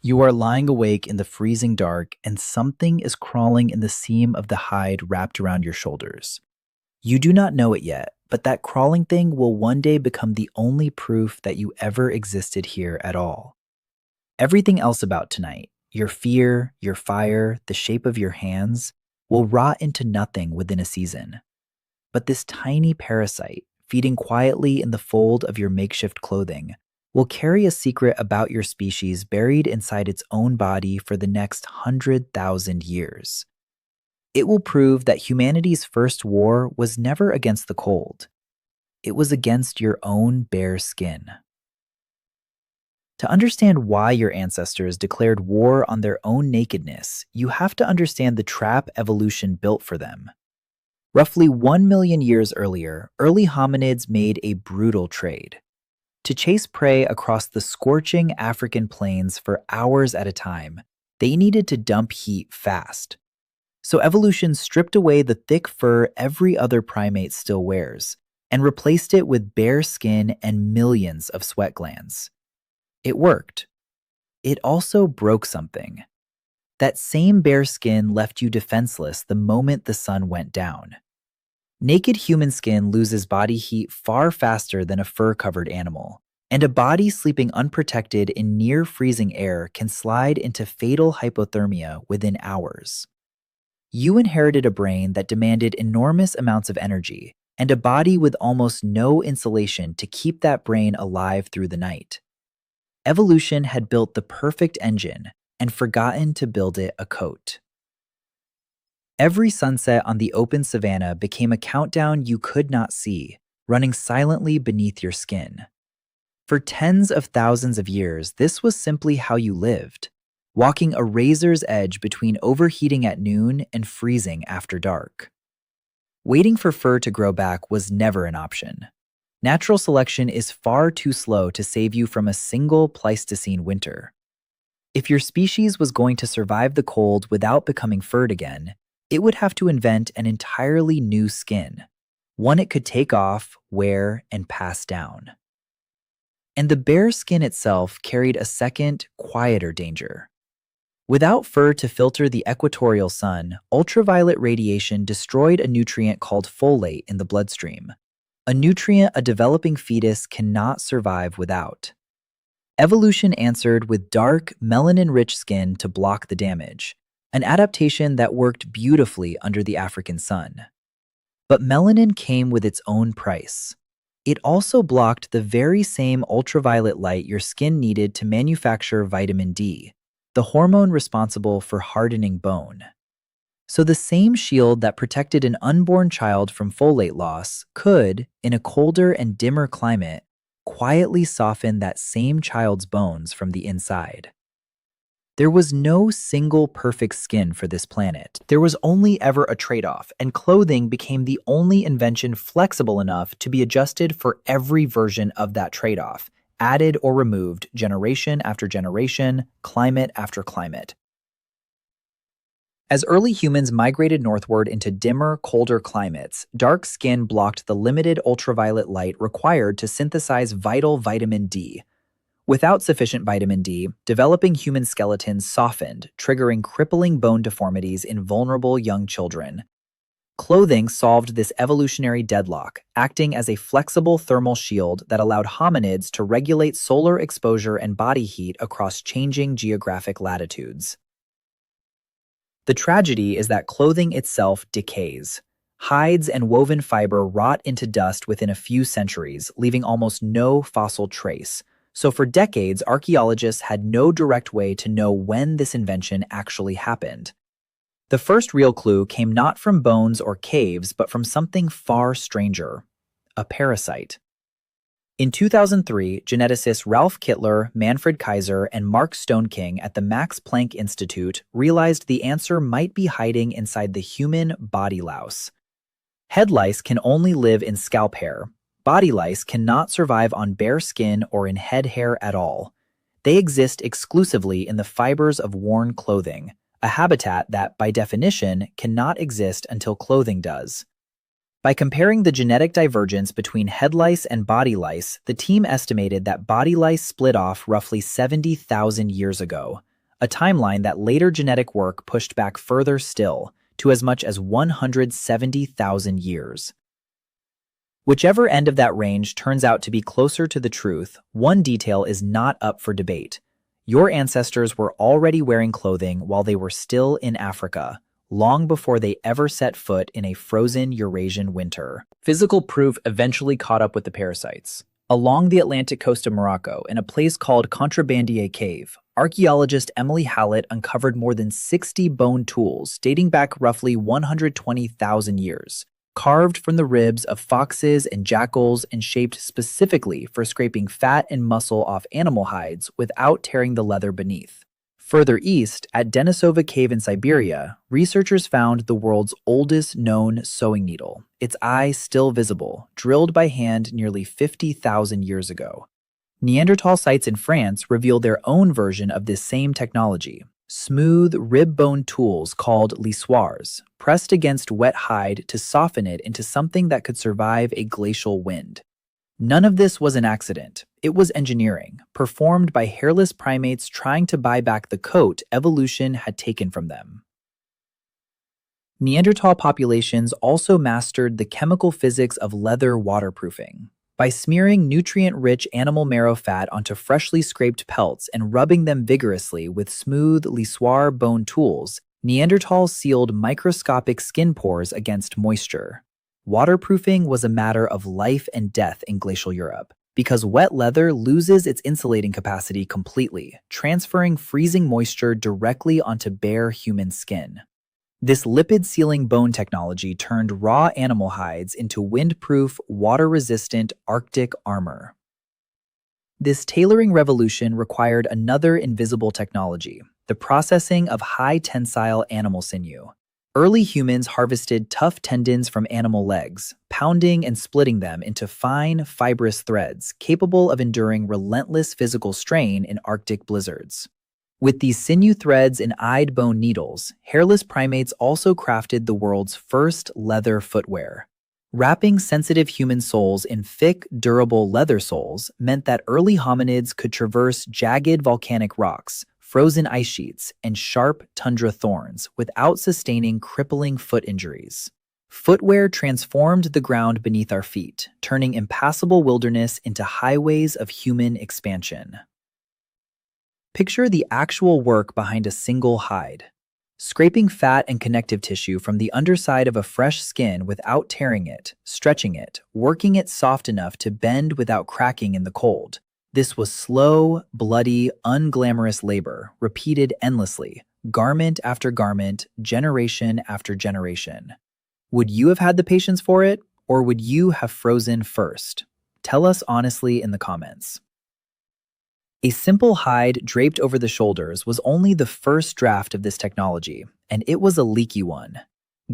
You are lying awake in the freezing dark, and something is crawling in the seam of the hide wrapped around your shoulders. You do not know it yet, but that crawling thing will one day become the only proof that you ever existed here at all. Everything else about tonight, your fear, your fire, the shape of your hands, will rot into nothing within a season. But this tiny parasite, feeding quietly in the fold of your makeshift clothing, will carry a secret about your species buried inside its own body for the next 100,000 years. It will prove that humanity's first war was never against the cold. It was against your own bare skin. To understand why your ancestors declared war on their own nakedness, you have to understand the trap evolution built for them. Roughly 1 million years earlier, early hominids made a brutal trade. To chase prey across the scorching African plains for hours at a time, they needed to dump heat fast. So evolution stripped away the thick fur every other primate still wears and replaced it with bare skin and millions of sweat glands. It worked. It also broke something. That same bare skin left you defenseless the moment the sun went down. Naked human skin loses body heat far faster than a fur-covered animal, and a body sleeping unprotected in near-freezing air can slide into fatal hypothermia within hours. You inherited a brain that demanded enormous amounts of energy, and a body with almost no insulation to keep that brain alive through the night. Evolution had built the perfect engine and forgotten to build it a coat. Every sunset on the open savanna became a countdown you could not see, running silently beneath your skin. For tens of thousands of years, this was simply how you lived, walking a razor's edge between overheating at noon and freezing after dark. Waiting for fur to grow back was never an option. Natural selection is far too slow to save you from a single Pleistocene winter. If your species was going to survive the cold without becoming furred again, it would have to invent an entirely new skin, one it could take off, wear, and pass down. And the bare skin itself carried a second, quieter danger. Without fur to filter the equatorial sun, ultraviolet radiation destroyed a nutrient called folate in the bloodstream, a nutrient a developing fetus cannot survive without. Evolution answered with dark, melanin-rich skin to block the damage, an adaptation that worked beautifully under the African sun. But melanin came with its own price. It also blocked the very same ultraviolet light your skin needed to manufacture vitamin D, the hormone responsible for hardening bone. So the same shield that protected an unborn child from folate loss could, in a colder and dimmer climate, quietly soften that same child's bones from the inside. There was no single perfect skin for this planet. There was only ever a trade-off, and clothing became the only invention flexible enough to be adjusted for every version of that trade-off, added or removed generation after generation, climate after climate. As early humans migrated northward into dimmer, colder climates, dark skin blocked the limited ultraviolet light required to synthesize vital vitamin D. Without sufficient vitamin D, developing human skeletons softened, triggering crippling bone deformities in vulnerable young children. Clothing solved this evolutionary deadlock, acting as a flexible thermal shield that allowed hominids to regulate solar exposure and body heat across changing geographic latitudes. The tragedy is that clothing itself decays. Hides and woven fiber rot into dust within a few centuries, leaving almost no fossil trace. So for decades, archaeologists had no direct way to know when this invention actually happened. The first real clue came not from bones or caves, but from something far stranger: a parasite. In 2003, geneticists Ralph Kittler, Manfred Kaiser, and Mark Stoneking at the Max Planck Institute realized the answer might be hiding inside the human body louse. Head lice can only live in scalp hair. Body lice cannot survive on bare skin or in head hair at all. They exist exclusively in the fibers of worn clothing, a habitat that, by definition, cannot exist until clothing does. By comparing the genetic divergence between head lice and body lice, the team estimated that body lice split off roughly 70,000 years ago, a timeline that later genetic work pushed back further still, to as much as 170,000 years. Whichever end of that range turns out to be closer to the truth, one detail is not up for debate. Your ancestors were already wearing clothing while they were still in Africa, long before they ever set foot in a frozen Eurasian winter. Physical proof eventually caught up with the parasites. Along the Atlantic coast of Morocco, in a place called Lice Cave, archaeologist Emily Hallett uncovered more than 60 bone tools dating back roughly 120,000 years, carved from the ribs of foxes and jackals and shaped specifically for scraping fat and muscle off animal hides without tearing the leather beneath. Further east, at Denisova Cave in Siberia, researchers found the world's oldest known sewing needle, its eye still visible, drilled by hand nearly 50,000 years ago. Neanderthal sites in France reveal their own version of this same technology, smooth rib-bone tools called lissoirs, pressed against wet hide to soften it into something that could survive a glacial wind. None of this was an accident. It was engineering, performed by hairless primates trying to buy back the coat evolution had taken from them. Neanderthal populations also mastered the chemical physics of leather waterproofing. By smearing nutrient-rich animal marrow fat onto freshly scraped pelts and rubbing them vigorously with smooth lissoir bone tools, Neanderthals sealed microscopic skin pores against moisture. Waterproofing was a matter of life and death in glacial Europe, because wet leather loses its insulating capacity completely, transferring freezing moisture directly onto bare human skin. This lipid-sealing bone technology turned raw animal hides into windproof, water-resistant Arctic armor. This tailoring revolution required another invisible technology, the processing of high-tensile animal sinew. Early humans harvested tough tendons from animal legs, pounding and splitting them into fine, fibrous threads capable of enduring relentless physical strain in Arctic blizzards. With these sinew threads and eyed bone needles, hairless primates also crafted the world's first leather footwear. Wrapping sensitive human soles in thick, durable leather soles meant that early hominids could traverse jagged volcanic rocks, frozen ice sheets, and sharp tundra thorns without sustaining crippling foot injuries. Footwear transformed the ground beneath our feet, turning impassable wilderness into highways of human expansion. Picture the actual work behind a single hide. Scraping fat and connective tissue from the underside of a fresh skin without tearing it, stretching it, working it soft enough to bend without cracking in the cold. This was slow, bloody, unglamorous labor, repeated endlessly, garment after garment, generation after generation. Would you have had the patience for it, or would you have frozen first? Tell us honestly in the comments. A simple hide draped over the shoulders was only the first draft of this technology, and it was a leaky one.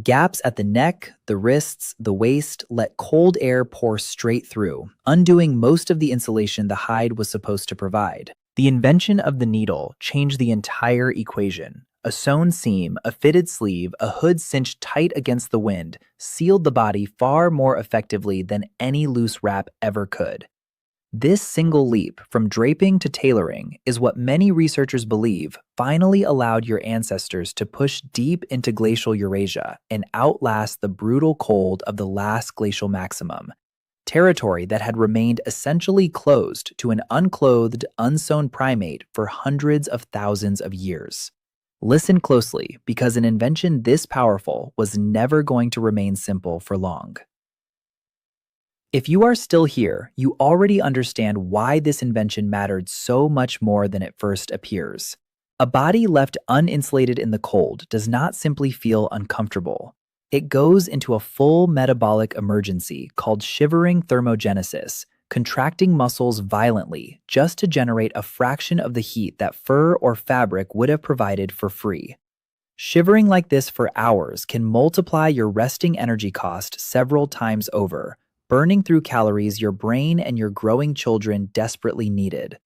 Gaps at the neck, the wrists, the waist let cold air pour straight through, undoing most of the insulation the hide was supposed to provide. The invention of the needle changed the entire equation. A sewn seam, a fitted sleeve, a hood cinched tight against the wind sealed the body far more effectively than any loose wrap ever could. This single leap from draping to tailoring is what many researchers believe finally allowed your ancestors to push deep into glacial Eurasia and outlast the brutal cold of the last glacial maximum, territory that had remained essentially closed to an unclothed, unsown primate for hundreds of thousands of years. Listen closely, because an invention this powerful was never going to remain simple for long. If you are still here, you already understand why this invention mattered so much more than it first appears. A body left uninsulated in the cold does not simply feel uncomfortable. It goes into a full metabolic emergency called shivering thermogenesis, contracting muscles violently just to generate a fraction of the heat that fur or fabric would have provided for free. Shivering like this for hours can multiply your resting energy cost several times over, burning through calories your brain and your growing children desperately needed.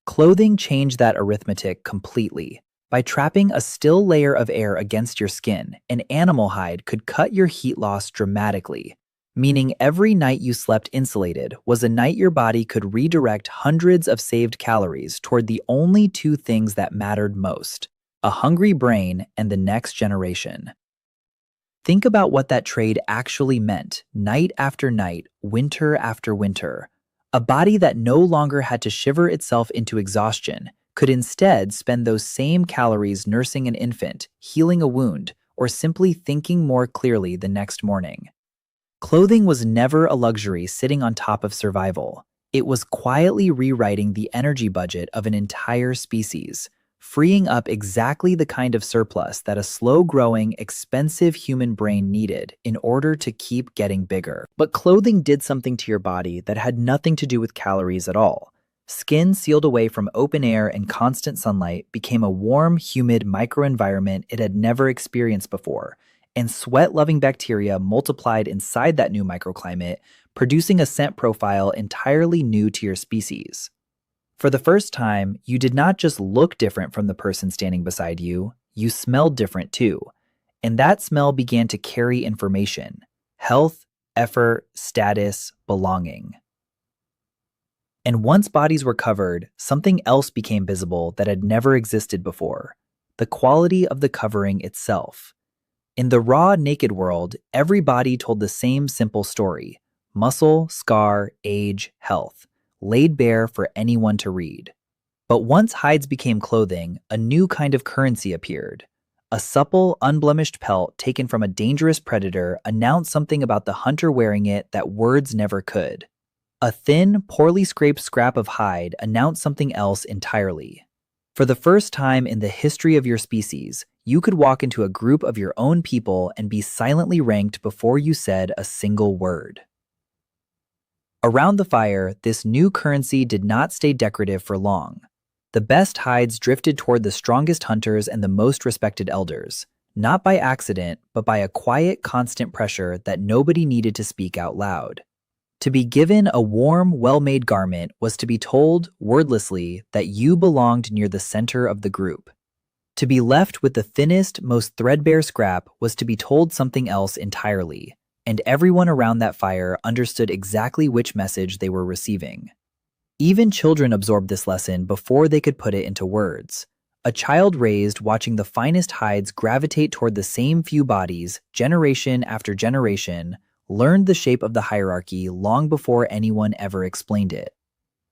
Clothing changed that arithmetic completely. By trapping a still layer of air against your skin, an animal hide could cut your heat loss dramatically, meaning every night you slept insulated was a night your body could redirect hundreds of saved calories toward the only two things that mattered most: a hungry brain, and the next generation. Think about what that trade actually meant, night after night, winter after winter. A body that no longer had to shiver itself into exhaustion could instead spend those same calories nursing an infant, healing a wound, or simply thinking more clearly the next morning. Clothing was never a luxury sitting on top of survival. It was quietly rewriting the energy budget of an entire species, freeing up exactly the kind of surplus that a slow-growing, expensive human brain needed in order to keep getting bigger. But clothing did something to your body that had nothing to do with calories at all. Skin sealed away from open air and constant sunlight became a warm, humid microenvironment it had never experienced before, and sweat-loving bacteria multiplied inside that new microclimate, producing a scent profile entirely new to your species. For the first time, you did not just look different from the person standing beside you, you smelled different too. And that smell began to carry information: health, effort, status, belonging. And once bodies were covered, something else became visible that had never existed before: the quality of the covering itself. In the raw, naked world, every body told the same simple story: muscle, scar, age, health, laid bare for anyone to read. But once hides became clothing, a new kind of currency appeared. A supple, unblemished pelt taken from a dangerous predator announced something about the hunter wearing it that words never could. A thin, poorly scraped scrap of hide announced something else entirely. For the first time in the history of your species, you could walk into a group of your own people and be silently ranked before you said a single word. Around the fire, this new currency did not stay decorative for long. The best hides drifted toward the strongest hunters and the most respected elders, not by accident, but by a quiet, constant pressure that nobody needed to speak out loud. To be given a warm, well-made garment was to be told, wordlessly, that you belonged near the center of the group. To be left with the thinnest, most threadbare scrap was to be told something else entirely, and everyone around that fire understood exactly which message they were receiving. Even children absorbed this lesson before they could put it into words. A child raised watching the finest hides gravitate toward the same few bodies, generation after generation, learned the shape of the hierarchy long before anyone ever explained it.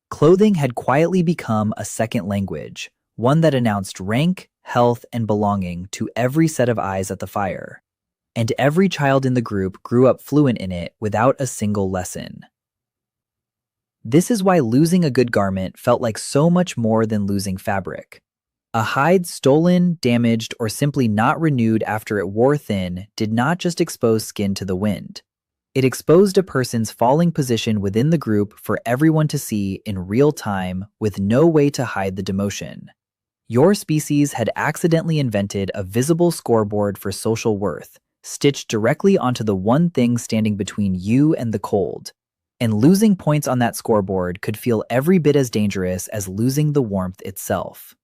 Clothing had quietly become a second language, one that announced rank, health, and belonging to every set of eyes at the fire. And every child in the group grew up fluent in it without a single lesson. This is why losing a good garment felt like so much more than losing fabric. A hide stolen, damaged, or simply not renewed after it wore thin did not just expose skin to the wind. It exposed a person's falling position within the group for everyone to see in real time with no way to hide the demotion. Your species had accidentally invented a visible scoreboard for social worth, stitched directly onto the one thing standing between you and the cold. And losing points on that scoreboard could feel every bit as dangerous as losing the warmth itself.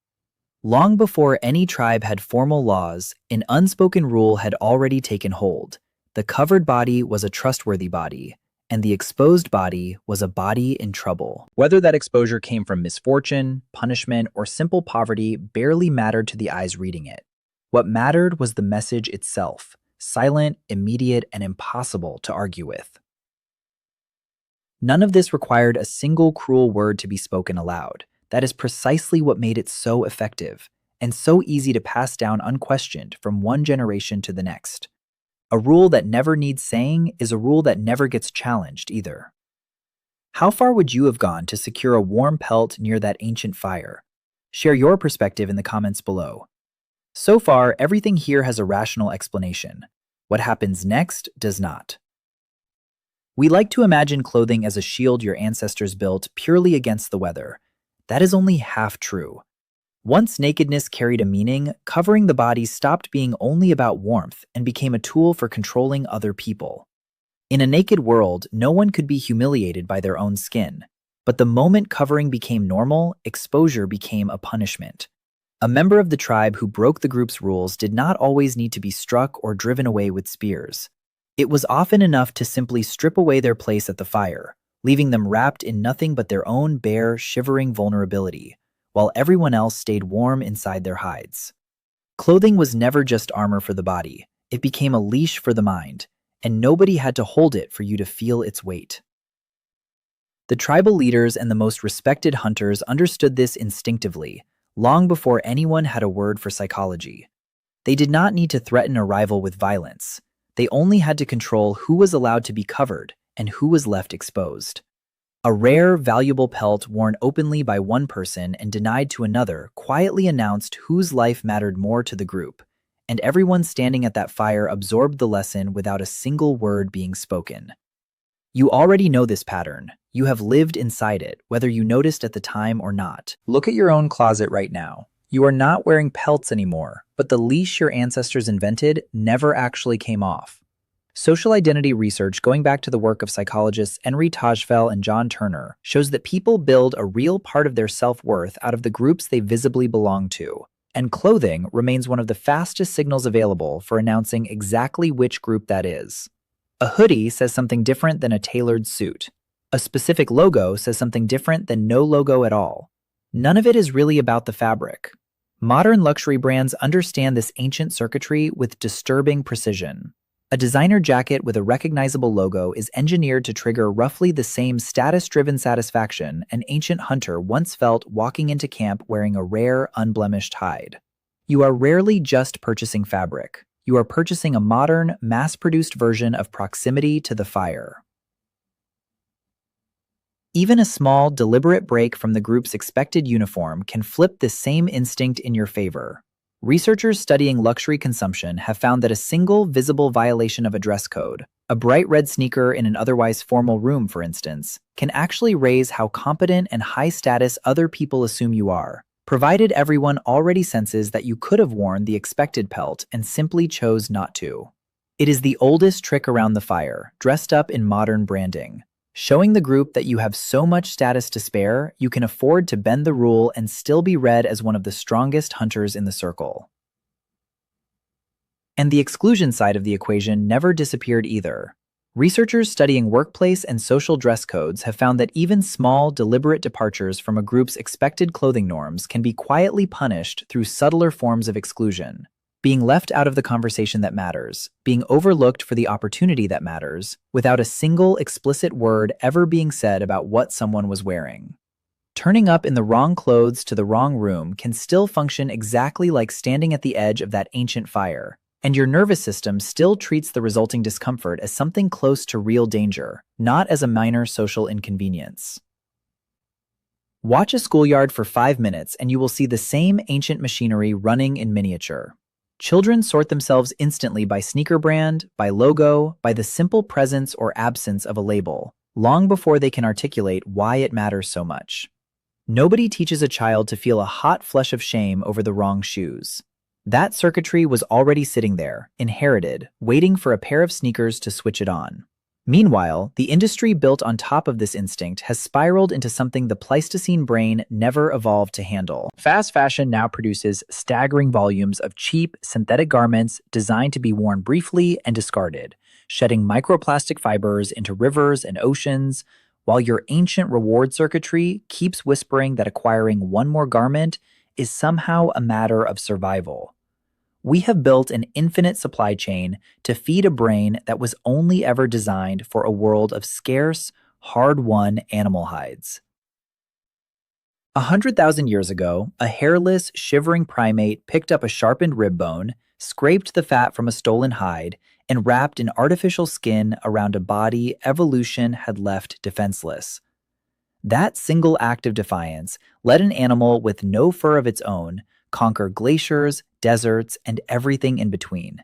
Long before any tribe had formal laws, an unspoken rule had already taken hold. The covered body was a trustworthy body, and the exposed body was a body in trouble. Whether that exposure came from misfortune, punishment, or simple poverty barely mattered to the eyes reading it. What mattered was the message itself: silent, immediate, and impossible to argue with. None of this required a single cruel word to be spoken aloud. That is precisely what made it so effective, and so easy to pass down unquestioned from one generation to the next. A rule that never needs saying is a rule that never gets challenged either. How far would you have gone to secure a warm pelt near that ancient fire? Share your perspective in the comments below. So far, everything here has a rational explanation. What happens next does not. We like to imagine clothing as a shield your ancestors built purely against the weather. That is only half true. Once nakedness carried a meaning, covering the body stopped being only about warmth and became a tool for controlling other people. In a naked world, no one could be humiliated by their own skin. But the moment covering became normal, exposure became a punishment. A member of the tribe who broke the group's rules did not always need to be struck or driven away with spears. It was often enough to simply strip away their place at the fire, leaving them wrapped in nothing but their own bare, shivering vulnerability, while everyone else stayed warm inside their hides. Clothing was never just armor for the body. It became a leash for the mind, and nobody had to hold it for you to feel its weight. The tribal leaders and the most respected hunters understood this instinctively, long before anyone had a word for psychology. They did not need to threaten a rival with violence. They only had to control who was allowed to be covered and who was left exposed. A rare, valuable pelt worn openly by one person and denied to another quietly announced whose life mattered more to the group, and everyone standing at that fire absorbed the lesson without a single word being spoken. You already know this pattern. You have lived inside it, whether you noticed at the time or not. Look at your own closet right now. You are not wearing pelts anymore, but the leash your ancestors invented never actually came off. Social identity research going back to the work of psychologists Henry Tajfel and John Turner shows that people build a real part of their self-worth out of the groups they visibly belong to, and clothing remains one of the fastest signals available for announcing exactly which group that is. A hoodie says something different than a tailored suit. A specific logo says something different than no logo at all. None of it is really about the fabric. Modern luxury brands understand this ancient circuitry with disturbing precision. A designer jacket with a recognizable logo is engineered to trigger roughly the same status-driven satisfaction an ancient hunter once felt walking into camp wearing a rare, unblemished hide. You are rarely just purchasing fabric. You are purchasing a modern, mass-produced version of proximity to the fire. Even a small, deliberate break from the group's expected uniform can flip this same instinct in your favor. Researchers studying luxury consumption have found that a single visible violation of a dress code, a bright red sneaker in an otherwise formal room, for instance, can actually raise how competent and high status other people assume you are, provided everyone already senses that you could have worn the expected pelt and simply chose not to. It is the oldest trick around the fire, dressed up in modern branding, showing the group that you have so much status to spare, you can afford to bend the rule and still be read as one of the strongest hunters in the circle. And the exclusion side of the equation never disappeared either. Researchers studying workplace and social dress codes have found that even small, deliberate departures from a group's expected clothing norms can be quietly punished through subtler forms of exclusion. Being left out of the conversation that matters, being overlooked for the opportunity that matters, without a single explicit word ever being said about what someone was wearing. Turning up in the wrong clothes to the wrong room can still function exactly like standing at the edge of that ancient fire, and your nervous system still treats the resulting discomfort as something close to real danger, not as a minor social inconvenience. Watch a schoolyard for 5 minutes and you will see the same ancient machinery running in miniature. Children sort themselves instantly by sneaker brand, by logo, by the simple presence or absence of a label, long before they can articulate why it matters so much. Nobody teaches a child to feel a hot flush of shame over the wrong shoes. That circuitry was already sitting there, inherited, waiting for a pair of sneakers to switch it on. Meanwhile, the industry built on top of this instinct has spiraled into something the Pleistocene brain never evolved to handle. Fast fashion now produces staggering volumes of cheap, synthetic garments designed to be worn briefly and discarded, shedding microplastic fibers into rivers and oceans, while your ancient reward circuitry keeps whispering that acquiring one more garment is somehow a matter of survival. We have built an infinite supply chain to feed a brain that was only ever designed for a world of scarce, hard-won animal hides. 100,000 years ago, a hairless, shivering primate picked up a sharpened rib bone, scraped the fat from a stolen hide, and wrapped an artificial skin around a body evolution had left defenseless. That single act of defiance let an animal with no fur of its own conquer glaciers, deserts, and everything in between.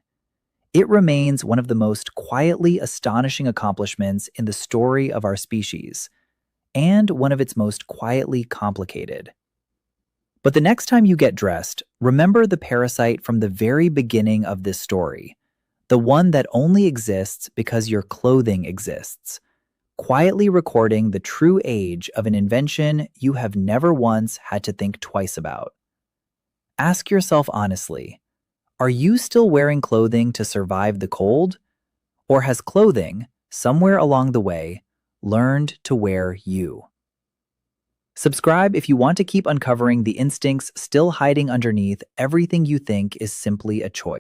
It remains one of the most quietly astonishing accomplishments in the story of our species, and one of its most quietly complicated. But the next time you get dressed, remember the parasite from the very beginning of this story, the one that only exists because your clothing exists, quietly recording the true age of an invention you have never once had to think twice about. Ask yourself honestly, are you still wearing clothing to survive the cold? Or has clothing, somewhere along the way, learned to wear you? Subscribe if you want to keep uncovering the instincts still hiding underneath everything you think is simply a choice.